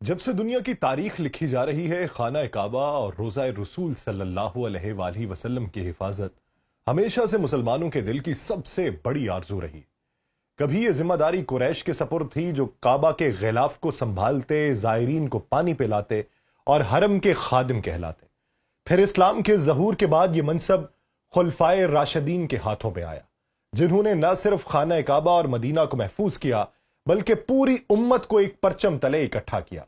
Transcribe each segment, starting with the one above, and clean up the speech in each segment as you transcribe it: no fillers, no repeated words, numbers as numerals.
جب سے دنیا کی تاریخ لکھی جا رہی ہے، خانہ کعبہ اور روضہ رسول صلی اللہ علیہ وآلہ وسلم کی حفاظت ہمیشہ سے مسلمانوں کے دل کی سب سے بڑی آرزو رہی۔ کبھی یہ ذمہ داری قریش کے سپرد تھی جو کعبہ کے غلاف کو سنبھالتے، زائرین کو پانی پلاتے اور حرم کے خادم کہلاتے۔ پھر اسلام کے ظہور کے بعد یہ منصب خلفائے راشدین کے ہاتھوں میں آیا، جنہوں نے نہ صرف خانہ کعبہ اور مدینہ کو محفوظ کیا بلکہ پوری امت کو ایک پرچم تلے اکٹھا کیا۔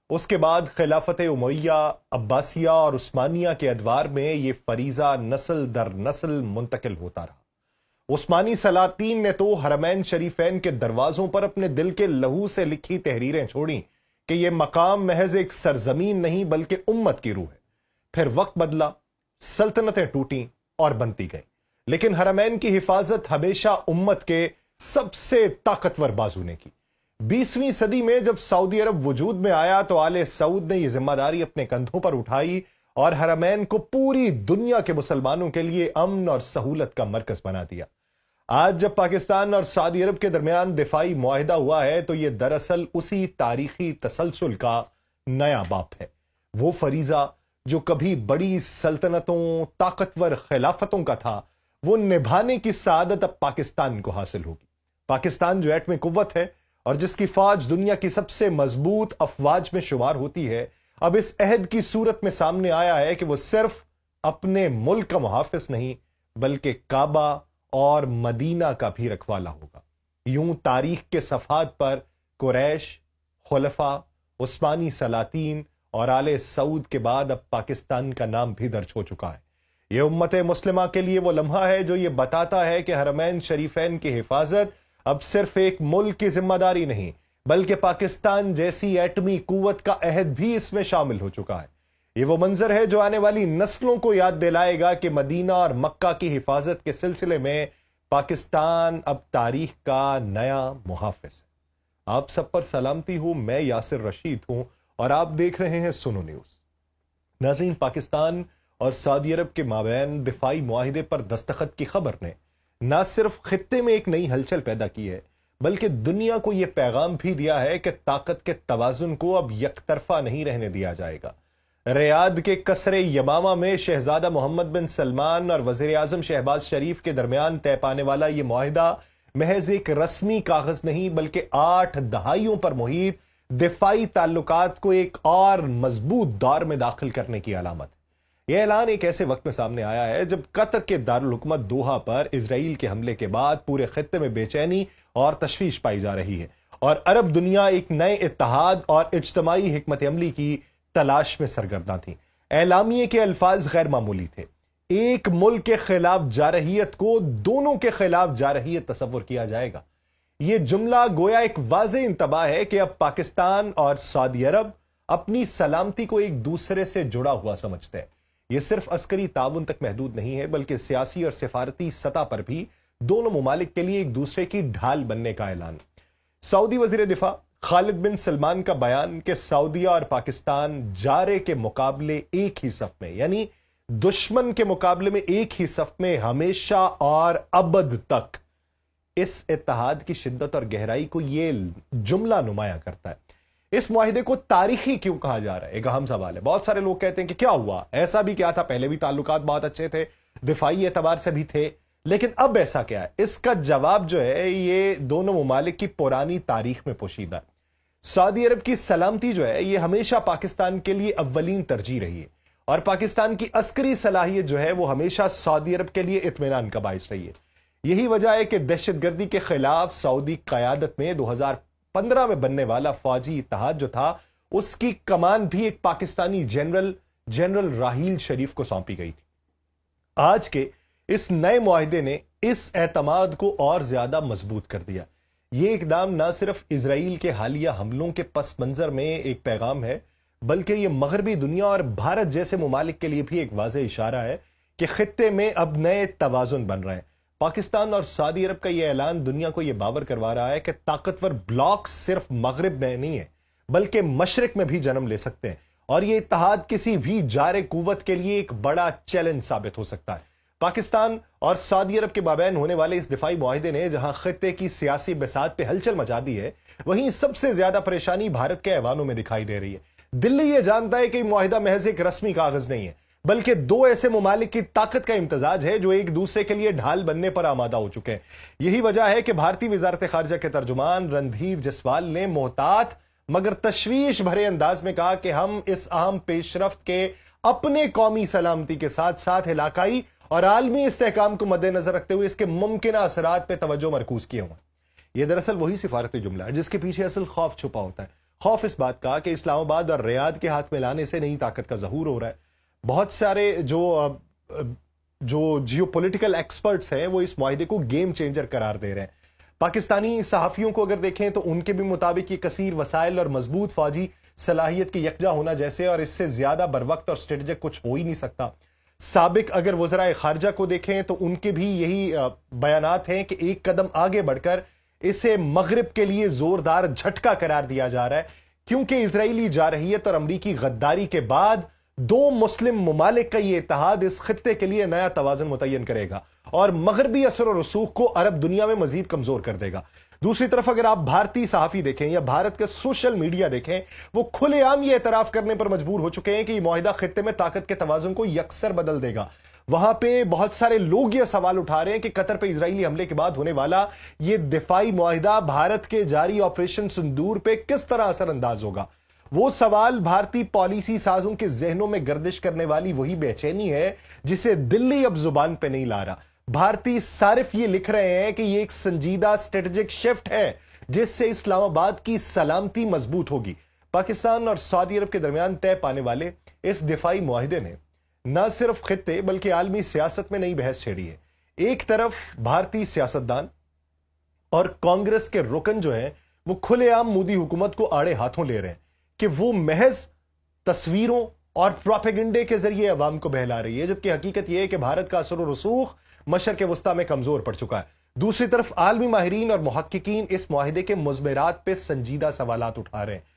اس کے بعد خلافت امیہ، عباسیہ اور عثمانیہ کے ادوار میں یہ فریضہ نسل در نسل منتقل ہوتا رہا۔ عثمانی سلاطین نے تو حرمین شریفین کے دروازوں پر اپنے دل کے لہو سے لکھی تحریریں چھوڑیں کہ یہ مقام محض ایک سرزمین نہیں بلکہ امت کی روح ہے۔ پھر وقت بدلا، سلطنتیں ٹوٹیں اور بنتی گئیں، لیکن حرمین کی حفاظت ہمیشہ امت کے سب سے طاقتور بازو نے کی۔ 20ویں صدی میں جب سعودی عرب وجود میں آیا تو آل سعود نے یہ ذمہ داری اپنے کندھوں پر اٹھائی اور حرمین کو پوری دنیا کے مسلمانوں کے لیے امن اور سہولت کا مرکز بنا دیا۔ آج جب پاکستان اور سعودی عرب کے درمیان دفاعی معاہدہ ہوا ہے تو یہ دراصل اسی تاریخی تسلسل کا نیا باب ہے۔ وہ فریضہ جو کبھی بڑی سلطنتوں، طاقتور خلافتوں کا تھا، وہ نبھانے کی سعادت اب پاکستان کو حاصل ہوگی۔ پاکستان جو ایٹمی قوت ہے اور جس کی فوج دنیا کی سب سے مضبوط افواج میں شمار ہوتی ہے، اب اس عہد کی صورت میں سامنے آیا ہے کہ وہ صرف اپنے ملک کا محافظ نہیں بلکہ کعبہ اور مدینہ کا بھی رکھوالا ہوگا۔ یوں تاریخ کے صفحات پر قریش، خلفاء، عثمانی سلاطین اور آل سعود کے بعد اب پاکستان کا نام بھی درج ہو چکا ہے۔ یہ امت مسلمہ کے لیے وہ لمحہ ہے جو یہ بتاتا ہے کہ حرمین شریفین کی حفاظت اب صرف ایک ملک کی ذمہ داری نہیں بلکہ پاکستان جیسی ایٹمی قوت کا عہد بھی اس میں شامل ہو چکا ہے۔ یہ وہ منظر ہے جو آنے والی نسلوں کو یاد دلائے گا کہ مدینہ اور مکہ کی حفاظت کے سلسلے میں پاکستان اب تاریخ کا نیا محافظ ہے۔ آپ سب پر سلامتی ہوں، میں یاسر رشید ہوں اور آپ دیکھ رہے ہیں سنو نیوز۔ ناظرین، پاکستان اور سعودی عرب کے مابین دفاعی معاہدے پر دستخط کی خبر نے نہ صرف خطے میں ایک نئی ہلچل پیدا کی ہے بلکہ دنیا کو یہ پیغام بھی دیا ہے کہ طاقت کے توازن کو اب یک طرفہ نہیں رہنے دیا جائے گا۔ ریاض کے قصر یمامہ میں شہزادہ محمد بن سلمان اور وزیر اعظم شہباز شریف کے درمیان طے پانے والا یہ معاہدہ محض ایک رسمی کاغذ نہیں بلکہ 8 دہائیوں پر محیط دفاعی تعلقات کو ایک اور مضبوط دور میں داخل کرنے کی علامت ہے۔ یہ اعلان ایک ایسے وقت میں سامنے آیا ہے جب قطر کے دارالحکومت دوحہ پر اسرائیل کے حملے کے بعد پورے خطے میں بے چینی اور تشویش پائی جا رہی ہے اور عرب دنیا ایک نئے اتحاد اور اجتماعی حکمت عملی کی تلاش میں سرگرداں تھی۔ اعلامیے کے الفاظ غیر معمولی تھے۔ ایک ملک کے خلاف جارحیت کو دونوں کے خلاف جارحیت تصور کیا جائے گا۔ یہ جملہ گویا ایک واضح انتباہ ہے کہ اب پاکستان اور سعودی عرب اپنی سلامتی کو ایک دوسرے سے جڑا ہوا سمجھتے ہیں۔ یہ صرف عسکری تعاون تک محدود نہیں ہے بلکہ سیاسی اور سفارتی سطح پر بھی دونوں ممالک کے لیے ایک دوسرے کی ڈھال بننے کا اعلان۔ سعودی وزیر دفاع خالد بن سلمان کا بیان کہ سعودیہ اور پاکستان جارے کے مقابلے ایک ہی صف میں، یعنی دشمن کے مقابلے میں ایک ہی صف میں ہمیشہ اور ابد تک، اس اتحاد کی شدت اور گہرائی کو یہ جملہ نمایاں کرتا ہے۔ اس معاہدے کو تاریخی کیوں کہا جا رہا ہے؟ ایک اہم سوال ہے۔ بہت سارے لوگ کہتے ہیں کہ کیا ہوا، ایسا بھی کیا تھا، پہلے بھی تعلقات بہت اچھے تھے، دفاعی اعتبار سے بھی تھے، لیکن اب ایسا کیا ہے؟ اس کا جواب جو ہے یہ دونوں ممالک کی پرانی تاریخ میں پوشیدہ ہے۔ سعودی عرب کی سلامتی جو ہے یہ ہمیشہ پاکستان کے لیے اولین ترجیح رہی ہے اور پاکستان کی عسکری صلاحیت جو ہے وہ ہمیشہ سعودی عرب کے لیے اطمینان کا باعث رہی ہے۔ یہی وجہ ہے کہ دہشت گردی کے خلاف سعودی قیادت میں 2015 میں بننے والا فوجی اتحاد جو تھا اس کی کمان بھی ایک پاکستانی جنرل راحیل شریف کو سونپی گئی تھی۔ آج کے اس نئے معاہدے نے اس اعتماد کو اور زیادہ مضبوط کر دیا۔ یہ اقدام نہ صرف اسرائیل کے حالیہ حملوں کے پس منظر میں ایک پیغام ہے بلکہ یہ مغربی دنیا اور بھارت جیسے ممالک کے لیے بھی ایک واضح اشارہ ہے کہ خطے میں اب نئے توازن بن رہے ہیں۔ پاکستان اور سعودی عرب کا یہ اعلان دنیا کو یہ باور کروا رہا ہے کہ طاقتور بلاک صرف مغرب میں نہیں ہے بلکہ مشرق میں بھی جنم لے سکتے ہیں اور یہ اتحاد کسی بھی جارے قوت کے لیے ایک بڑا چیلنج ثابت ہو سکتا ہے۔ پاکستان اور سعودی عرب کے مابین ہونے والے اس دفاعی معاہدے نے جہاں خطے کی سیاسی بساط پہ ہلچل مچا دی ہے، وہیں سب سے زیادہ پریشانی بھارت کے ایوانوں میں دکھائی دے رہی ہے۔ دلی یہ جانتا ہے کہ یہ معاہدہ محض ایک رسمی کاغذ نہیں ہے، بلکہ دو ایسے ممالک کی طاقت کا امتزاج ہے جو ایک دوسرے کے لیے ڈھال بننے پر آمادہ ہو چکے ہیں۔ یہی وجہ ہے کہ بھارتی وزارت خارجہ کے ترجمان رندھیر جسوال نے محتاط مگر تشویش بھرے انداز میں کہا کہ ہم اس اہم پیش رفت کے اپنے قومی سلامتی کے ساتھ ساتھ علاقائی اور عالمی استحکام کو مد نظر رکھتے ہوئے اس کے ممکنہ اثرات پہ توجہ مرکوز کیے ہوئے۔ یہ دراصل وہی سفارتی جملہ ہے جس کے پیچھے اصل خوف چھپا ہوتا ہے، خوف اس بات کا کہ اسلام آباد اور ریاض کے ہاتھ میں لانے سے نئی طاقت کا ظہور ہو رہا ہے۔ بہت سارے جو جیو پولیٹیکل ایکسپرٹس ہیں وہ اس معاہدے کو گیم چینجر قرار دے رہے ہیں۔ پاکستانی صحافیوں کو اگر دیکھیں تو ان کے بھی مطابق یہ کثیر وسائل اور مضبوط فوجی صلاحیت کی یکجا ہونا جیسے اور اس سے زیادہ بروقت اور اسٹریٹجک کچھ ہو ہی نہیں سکتا۔ سابق اگر وزرائے خارجہ کو دیکھیں تو ان کے بھی یہی بیانات ہیں کہ ایک قدم آگے بڑھ کر اسے مغرب کے لیے زوردار جھٹکا قرار دیا جا رہا ہے، کیونکہ اسرائیلی جارحیت اور امریکی غداری کے بعد دو مسلم ممالک کا یہ اتحاد اس خطے کے لیے نیا توازن متعین کرے گا اور مغربی اثر و رسوخ کو عرب دنیا میں مزید کمزور کر دے گا۔ دوسری طرف اگر آپ بھارتی صحافی دیکھیں یا بھارت کے سوشل میڈیا دیکھیں، وہ کھلے عام یہ اعتراف کرنے پر مجبور ہو چکے ہیں کہ یہ معاہدہ خطے میں طاقت کے توازن کو یکسر بدل دے گا۔ وہاں پہ بہت سارے لوگ یہ سوال اٹھا رہے ہیں کہ قطر پہ اسرائیلی حملے کے بعد ہونے والا یہ دفاعی معاہدہ بھارت کے جاری آپریشن سندور پہ کس طرح اثر انداز ہوگا۔ وہ سوال بھارتی پالیسی سازوں کے ذہنوں میں گردش کرنے والی وہی بے چینی ہے جسے دلی اب زبان پہ نہیں لا رہا۔ بھارتی صارف یہ لکھ رہے ہیں کہ یہ ایک سنجیدہ اسٹریٹجک شفٹ ہے جس سے اسلام آباد کی سلامتی مضبوط ہوگی۔ پاکستان اور سعودی عرب کے درمیان طے پانے والے اس دفاعی معاہدے نے نہ صرف خطے بلکہ عالمی سیاست میں نئی بحث چھیڑی ہے۔ ایک طرف بھارتی سیاستدان اور کانگریس کے رکن جو ہیں وہ کھلے عام مودی حکومت کو آڑے ہاتھوں لے رہے ہیں کہ وہ محض تصویروں اور پروپیگنڈے کے ذریعے عوام کو بہلا رہی ہے، جبکہ حقیقت یہ ہے کہ بھارت کا اثر و رسوخ مشرق وسطیٰ میں کمزور پڑ چکا ہے۔ دوسری طرف عالمی ماہرین اور محققین اس معاہدے کے مضمرات پہ سنجیدہ سوالات اٹھا رہے ہیں۔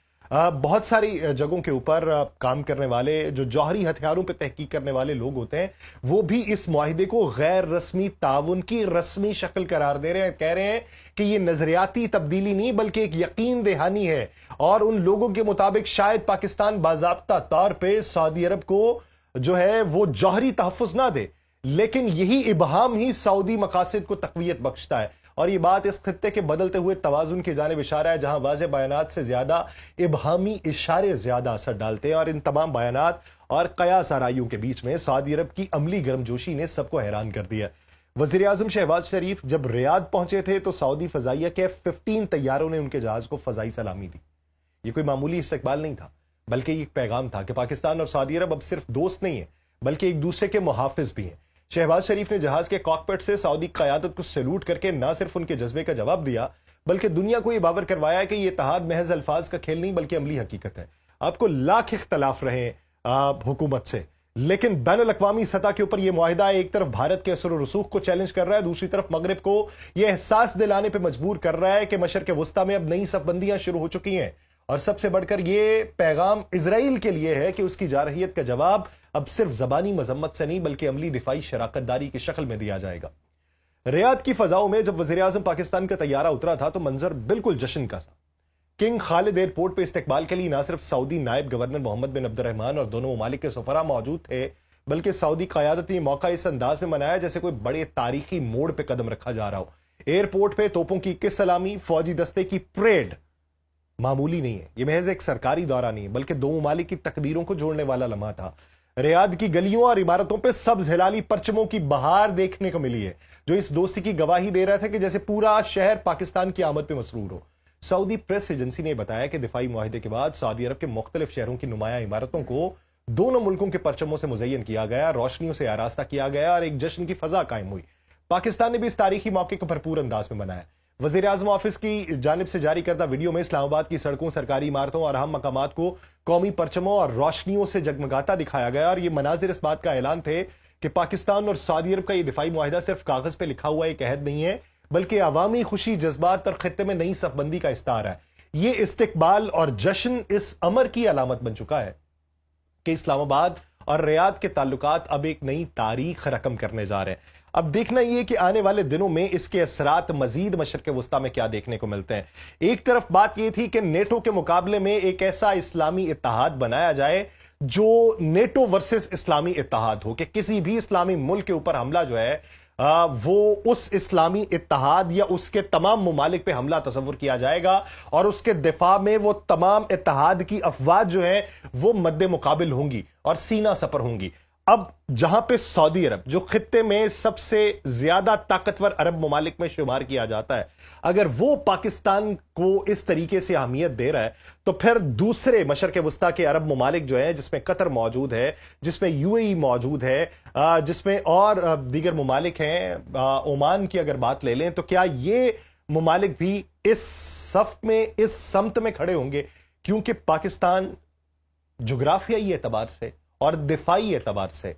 بہت ساری جگہوں کے اوپر کام کرنے والے جو جوہری ہتھیاروں پہ تحقیق کرنے والے لوگ ہوتے ہیں وہ بھی اس معاہدے کو غیر رسمی تعاون کی رسمی شکل قرار دے رہے ہیں، کہہ رہے ہیں کہ یہ نظریاتی تبدیلی نہیں بلکہ ایک یقین دہانی ہے، اور ان لوگوں کے مطابق شاید پاکستان باضابطہ طور پہ سعودی عرب کو جو ہے وہ جوہری تحفظ نہ دے، لیکن یہی ابہام ہی سعودی مقاصد کو تقویت بخشتا ہے، اور یہ بات اس خطے کے بدلتے ہوئے توازن کی جانب اشارہ ہے جہاں واضح بیانات سے زیادہ ابہامی اشارے زیادہ اثر ڈالتے ہیں، اور ان تمام بیانات اور قیاس آرائیوں کے بیچ میں سعودی عرب کی عملی گرمجوشی نے سب کو حیران کر دیا۔ وزیر اعظم شہباز شریف جب ریاض پہنچے تھے تو سعودی فضائیہ کے F-15 طیاروں نے ان کے جہاز کو فضائی سلامی دی۔ یہ کوئی معمولی استقبال نہیں تھا بلکہ یہ ایک پیغام تھا کہ پاکستان اور سعودی عرب اب صرف دوست نہیں ہیں بلکہ ایک دوسرے کے محافظ بھی ہیں۔ شہباز شریف نے جہاز کے کاکپٹ سے سعودی قیادت کو سیلوٹ کر کے نہ صرف ان کے جذبے کا جواب دیا بلکہ دنیا کو یہ باور کروایا کہ یہ اتحاد محض الفاظ کا کھیل نہیں بلکہ عملی حقیقت ہے۔ آپ کو لاکھ اختلاف رہے حکومت سے، لیکن بین الاقوامی سطح کے اوپر یہ معاہدہ ایک طرف بھارت کے اثر و رسوخ کو چیلنج کر رہا ہے، دوسری طرف مغرب کو یہ احساس دلانے پہ مجبور کر رہا ہے کہ مشرق وسطیٰ میں اب نئی صف بندیاں شروع ہو چکی ہیں، اور سب سے بڑھ کر یہ پیغام اسرائیل کے لیے ہے کہ اس کی جارحیت کا جواب اب صرف زبانی مذمت سے نہیں بلکہ عملی دفاعی شراکت داری کی شکل میں دیا جائے گا۔ ریاض کی فضاؤں میں جب وزیر اعظم پاکستان کا طیارہ اترا تھا تو منظر بالکل جشن کا تھا۔ کنگ خالد ایئرپورٹ پہ استقبال کے لیے نہ صرف سعودی نائب گورنر محمد بن عبد الرحمان اور دونوں ممالک کے سفراء موجود تھے بلکہ سعودی قیادت نے موقع اس انداز میں منایا جیسے کوئی بڑے تاریخی موڑ پہ قدم رکھا جا رہا ہو۔ ایئرپورٹ پہ توپوں کی 21 سلامی، فوجی دستے کی پریڈ معمولی نہیں ہے، یہ محض ایک سرکاری دورہ نہیں بلکہ دو ممالک کی تقدیروں کو جوڑنے والا لمحہ تھا۔ ریاض کی گلیوں اور عمارتوں پہ سبز ہلالی پرچموں کی بہار دیکھنے کو ملی ہے جو اس دوستی کی گواہی دے رہا تھا کہ جیسے پورا شہر پاکستان کی آمد پہ مسرور ہو۔ سعودی پریس ایجنسی نے بتایا کہ دفاعی معاہدے کے بعد سعودی عرب کے مختلف شہروں کی نمایاں عمارتوں کو دونوں ملکوں کے پرچموں سے مزین کیا گیا، روشنیوں سے آراستہ کیا گیا اور ایک جشن کی فضا قائم ہوئی۔ پاکستان نے بھی اس تاریخی موقع کو بھرپور انداز میں منایا۔ وزیر اعظم آفس کی جانب سے جاری کردہ ویڈیو میں اسلام آباد کی سڑکوں، سرکاری عمارتوں اور اہم مقامات کو قومی پرچموں اور روشنیوں سے جگمگاتا دکھایا گیا، اور یہ مناظر اس بات کا اعلان تھے کہ پاکستان اور سعودی عرب کا یہ دفاعی معاہدہ صرف کاغذ پہ لکھا ہوا ایک عہد نہیں ہے بلکہ عوامی خوشی، جذبات اور خطے میں نئی صف بندی کا استعارہ ہے۔ یہ استقبال اور جشن اس امر کی علامت بن چکا ہے کہ اسلام آباد اور ریاض کے تعلقات اب ایک نئی تاریخ رقم کرنے جا رہے ہیں۔ اب دیکھنا یہ کہ آنے والے دنوں میں اس کے اثرات مزید مشرق وسطیٰ میں کیا دیکھنے کو ملتے ہیں۔ ایک طرف بات یہ تھی کہ نیٹو کے مقابلے میں ایک ایسا اسلامی اتحاد بنایا جائے جو نیٹو ورسز اسلامی اتحاد ہو، کہ کسی بھی اسلامی ملک کے اوپر حملہ جو ہے وہ اس اسلامی اتحاد یا اس کے تمام ممالک پہ حملہ تصور کیا جائے گا، اور اس کے دفاع میں وہ تمام اتحاد کی افواج جو ہیں وہ مد مقابل ہوں گی اور سینہ سپر ہوں گی۔ اب جہاں پہ سعودی عرب جو خطے میں سب سے زیادہ طاقتور عرب ممالک میں شمار کیا جاتا ہے، اگر وہ پاکستان کو اس طریقے سے اہمیت دے رہا ہے، تو پھر دوسرے مشرق وسطیٰ کے عرب ممالک جو ہیں، جس میں قطر موجود ہے، جس میں یو اے ای موجود ہے، جس میں اور دیگر ممالک ہیں، عمان کی اگر بات لے لیں، تو کیا یہ ممالک بھی اس صف میں، اس سمت میں کھڑے ہوں گے؟ کیونکہ پاکستان جغرافیائی اعتبار سے اور دفاعی اعتبار سے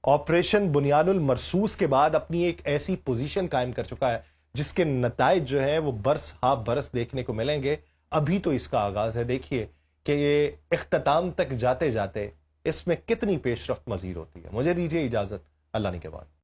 آپریشن بنیان المرصوص کے بعد اپنی ایک ایسی پوزیشن قائم کر چکا ہے جس کے نتائج جو ہیں وہ برس ہا برس دیکھنے کو ملیں گے۔ ابھی تو اس کا آغاز ہے، دیکھیے کہ یہ اختتام تک جاتے جاتے اس میں کتنی پیش رفت مزید ہوتی ہے۔ مجھے دیجیے اجازت، اللہ نے کے بعد۔